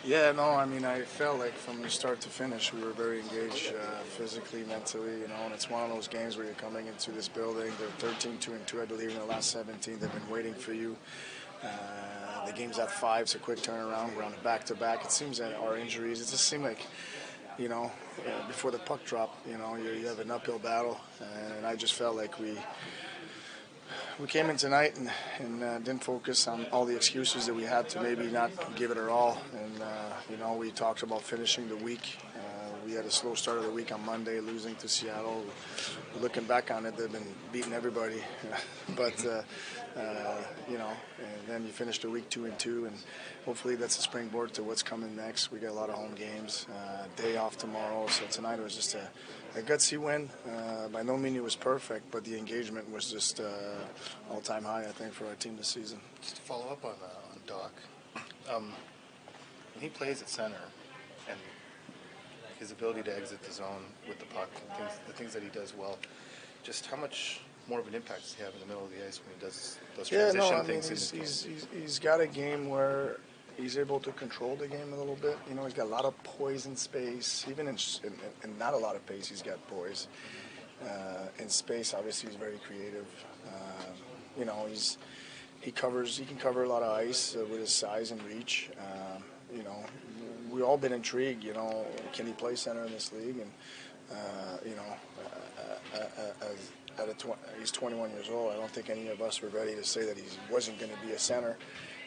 Yeah, no, I mean, I felt like from start to finish, we were very engaged physically, mentally, and it's one of those games where you're coming into this building. They're 13-2, I believe, in the last 17. They've been waiting for you. The game's at 5, it's a quick turnaround. We're on a back-to-back. It seems that our injuries, it just seemed like, before the puck drop, you have an uphill battle. And I just felt like we came in tonight and didn't focus on all the excuses that we had to maybe not give it our all. And, we talked about finishing the week. We had a slow start of the week on Monday, losing to Seattle. Looking back on it, they've been beating everybody. But, and then you finish the week 2-2, and hopefully that's a springboard to what's coming next. We got a lot of home games, day off tomorrow. So tonight it was just a gutsy win. By no means it was perfect, but the engagement was just all-time high, I think, for our team this season. Just to follow up on Dach, when he plays at center and his ability to exit the zone with the puck, and the things that he does well, just how much more of an impact does he have in the middle of the ice when he does those transition things? He's got a game where he's able to control the game a little bit. He's got a lot of poise in space. Even in not a lot of pace, he's got poise. In space, obviously, he's very creative. He can cover a lot of ice with his size and reach. We've all been intrigued. Can he play center in this league? And he's 21 years old. I don't think any of us were ready to say that he wasn't going to be a center.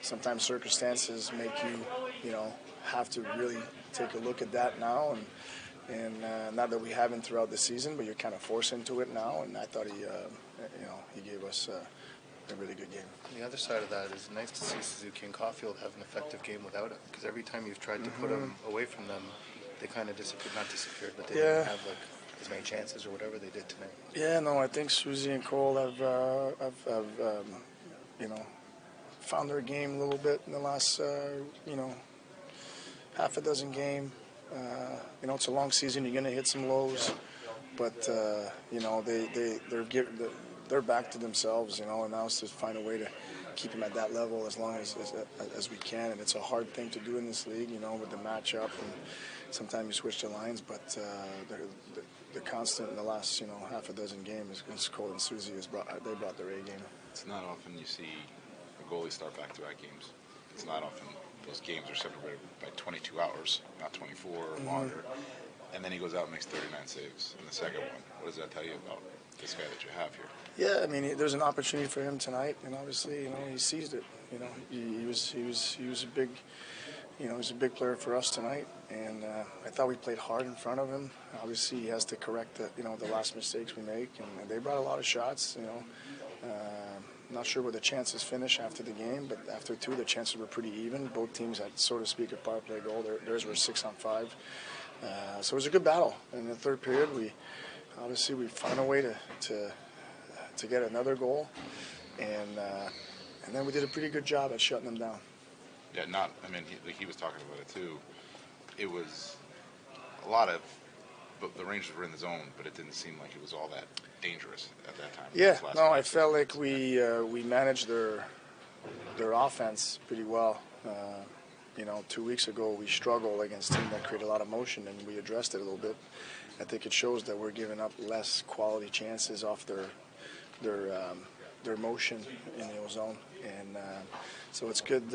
Sometimes circumstances make you, have to really take a look at that now. And not that we haven't throughout the season, but you're kind of forced into it now. And I thought he gave us a really good game. On the other side of that, it's nice to see Suzuki and Caulfield have an effective game without him. Because every time you've tried to put him away from them, they kind of not disappeared, but they didn't have as many chances or whatever they did tonight. Yeah, no, I think Susie and Cole have found their game a little bit in the last, half a dozen game. It's a long season. You're going to hit some lows, but they're back to themselves. And now it's to find a way to keep them at that level as long as we can. And it's a hard thing to do in this league, with the matchup, and sometimes you switch the lines. But the constant in the last half a dozen games is Cole and Susie. They brought their A game. It's not often you see a goalie start back-to-back games. It's not often those games are separated by 22 hours, not 24 or longer. And then he goes out and makes 39 saves in the second one. What does that tell you about this guy that you have here? Yeah, I mean, there's an opportunity for him tonight, and obviously, he seized it. He was a big, he's a big player for us tonight, and I thought we played hard in front of him. Obviously, he has to correct the last mistakes we make, and they brought a lot of shots. Not sure where the chances finish after the game, but after 2, the chances were pretty even. Both teams had, so to speak, a power play goal. Theirs were 6-on-5. So it was a good battle. In the third period, we found a way to get another goal, and then we did a pretty good job at shutting them down. Yeah, he was talking about it too. It was a lot of, but the Rangers were in the zone, but it didn't seem like it was all that dangerous at that time. Yeah, no, I felt like we managed their offense pretty well. 2 weeks ago we struggled against a team that created a lot of motion, and we addressed it a little bit. I think it shows that we're giving up less quality chances off their motion in the zone, and so it's good.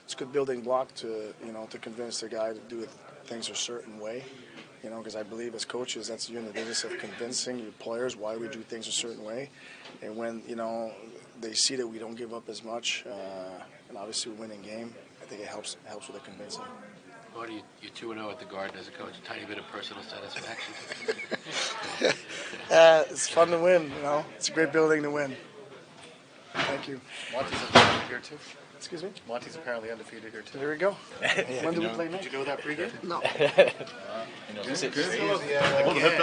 It's a good building block to convince the guy to do things a certain way. Because I believe as coaches, you're in the business of convincing your players why we do things a certain way. And when, they see that we don't give up as much, and obviously we win in game, I think it helps with the convincing. Marty, you're 2-0 at the Garden as a coach. A tiny bit of personal satisfaction. It's fun to win, It's a great building to win. Thank you. Monty's undefeated here, too. Excuse me? Monty's apparently undefeated here, too. There we go. When do we play next? Did you know that pregame? No. Good.